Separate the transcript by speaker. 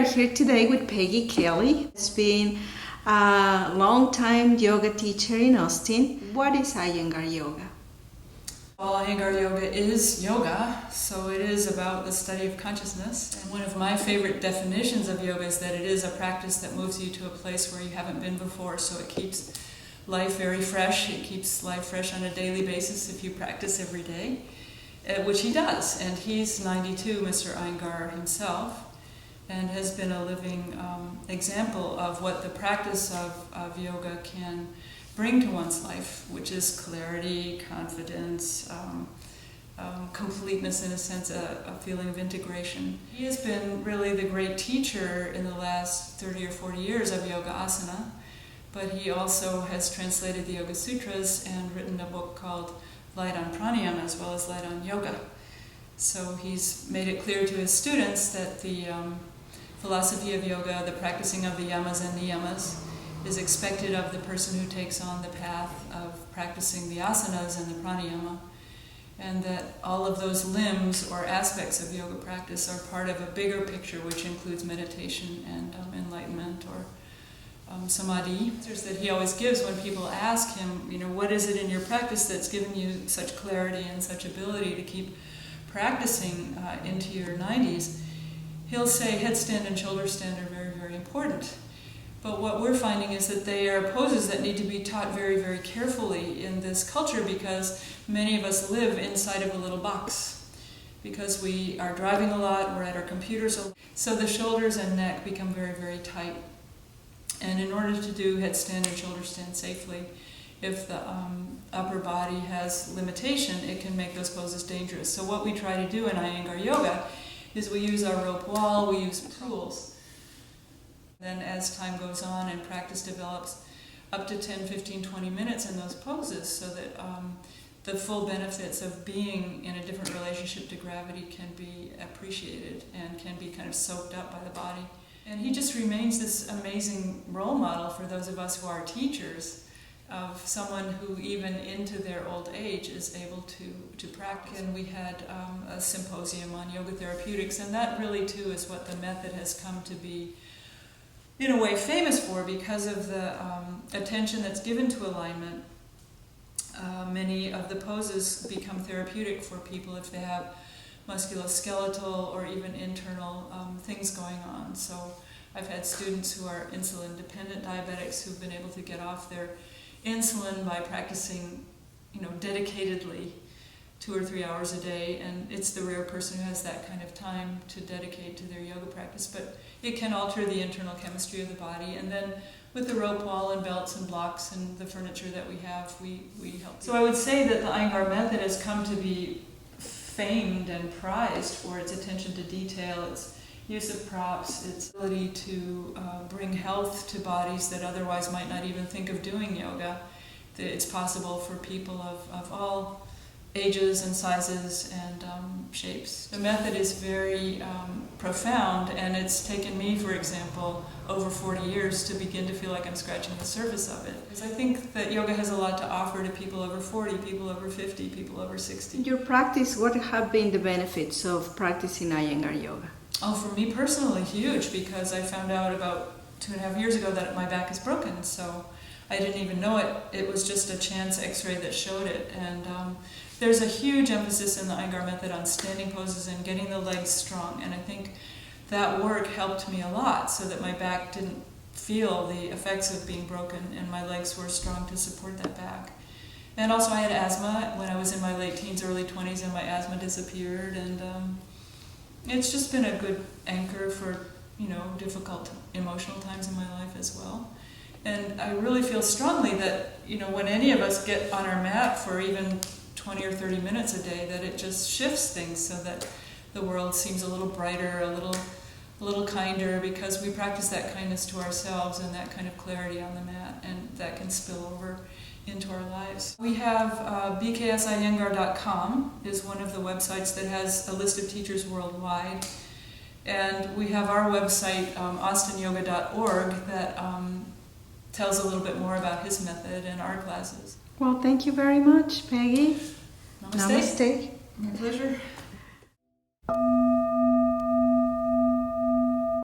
Speaker 1: are here today with Peggy Kelley. She's been a long-time yoga teacher in Austin. What is Iyengar Yoga?
Speaker 2: Well, Iyengar Yoga is yoga, so it is about the study of consciousness. And one of my favorite definitions of yoga is that it is a practice that moves you to a place where you haven't been before, so it keeps life very fresh. It keeps life fresh on a daily basis if you practice every day, which he does. And he's 92, Mr. Iyengar himself, and has been a living example of what the practice of yoga can bring to one's life, which is clarity, confidence, completeness, in a sense, a feeling of integration. He has been really the great teacher in the last 30 or 40 years of yoga asana, but he also has translated the Yoga Sutras and written a book called Light on Pranayama as well as Light on Yoga. So he's made it clear to his students that the philosophy of yoga, the practicing of the yamas and niyamas, is expected of the person who takes on the path of practicing the asanas and the pranayama, and that all of those limbs or aspects of yoga practice are part of a bigger picture which includes meditation and enlightenment or samadhi. Answers that he always gives when people ask him, what is it in your practice that's given you such clarity and such ability to keep practicing into your 90s, he'll say headstand and shoulder stand are very, very important. But what we're finding is that they are poses that need to be taught very, very carefully in this culture because many of us live inside of a little box. Because we are driving a lot, we're at our computers a lot. So the shoulders and neck become very, very tight. And in order to do headstand and shoulder stand safely, if the upper body has limitation, it can make those poses dangerous. So what we try to do in Iyengar Yoga is we use our rope wall, we use tools. Then as time goes on and practice develops, up to 10, 15, 20 minutes in those poses so that the full benefits of being in a different relationship to gravity can be appreciated and can be kind of soaked up by the body. And he just remains this amazing role model for those of us who are teachers of someone who even into their old age is able to practice. And we had a symposium on yoga therapeutics, and that really too is what the method has come to be in a way famous for because of the attention that's given to alignment. Many of the poses become therapeutic for people if they have musculoskeletal or even internal things going on. So I've had students who are insulin-dependent diabetics who've been able to get off their insulin by practicing, dedicatedly 2 or 3 hours a day, and it's the rare person who has that kind of time to dedicate to their yoga practice, but it can alter the internal chemistry of the body. And then with the rope wall and belts and blocks and the furniture that we have, we help. So I would say that the Iyengar method has come to be famed and prized for its attention to detail, its use of props, its ability to bring health to bodies that otherwise might not even think of doing yoga. It's possible for people of all ages and sizes and shapes. The method is very profound, and it's taken me, for example, over 40 years to begin to feel like I'm scratching the surface of it. Because I think that yoga has a lot to offer to people over 40, people over 50, people over 60.
Speaker 1: In your practice, what have been the benefits of practicing Iyengar Yoga?
Speaker 2: Oh, for me personally, huge, because I found out about 2.5 years ago that my back is broken, so I didn't even know it. It was just a chance x-ray that showed it. And there's a huge emphasis in the Iyengar method on standing poses and getting the legs strong. And I think that work helped me a lot so that my back didn't feel the effects of being broken and my legs were strong to support that back. And also I had asthma when I was in my late teens, early 20s, and my asthma disappeared. And it's just been a good anchor for, difficult emotional times in my life as well. And I really feel strongly that, when any of us get on our mat for even 20 or 30 minutes a day, that it just shifts things so that the world seems a little brighter, a little kinder, because we practice that kindness to ourselves and that kind of clarity on the mat, and that can spill over into our lives. We have bksiyengar.com is one of the websites that has a list of teachers worldwide. And we have our website, austinyoga.org, that tells a little bit more about his method and our classes.
Speaker 1: Well, thank you very much, Peggy.
Speaker 2: Namaste.
Speaker 1: Namaste.
Speaker 2: My pleasure.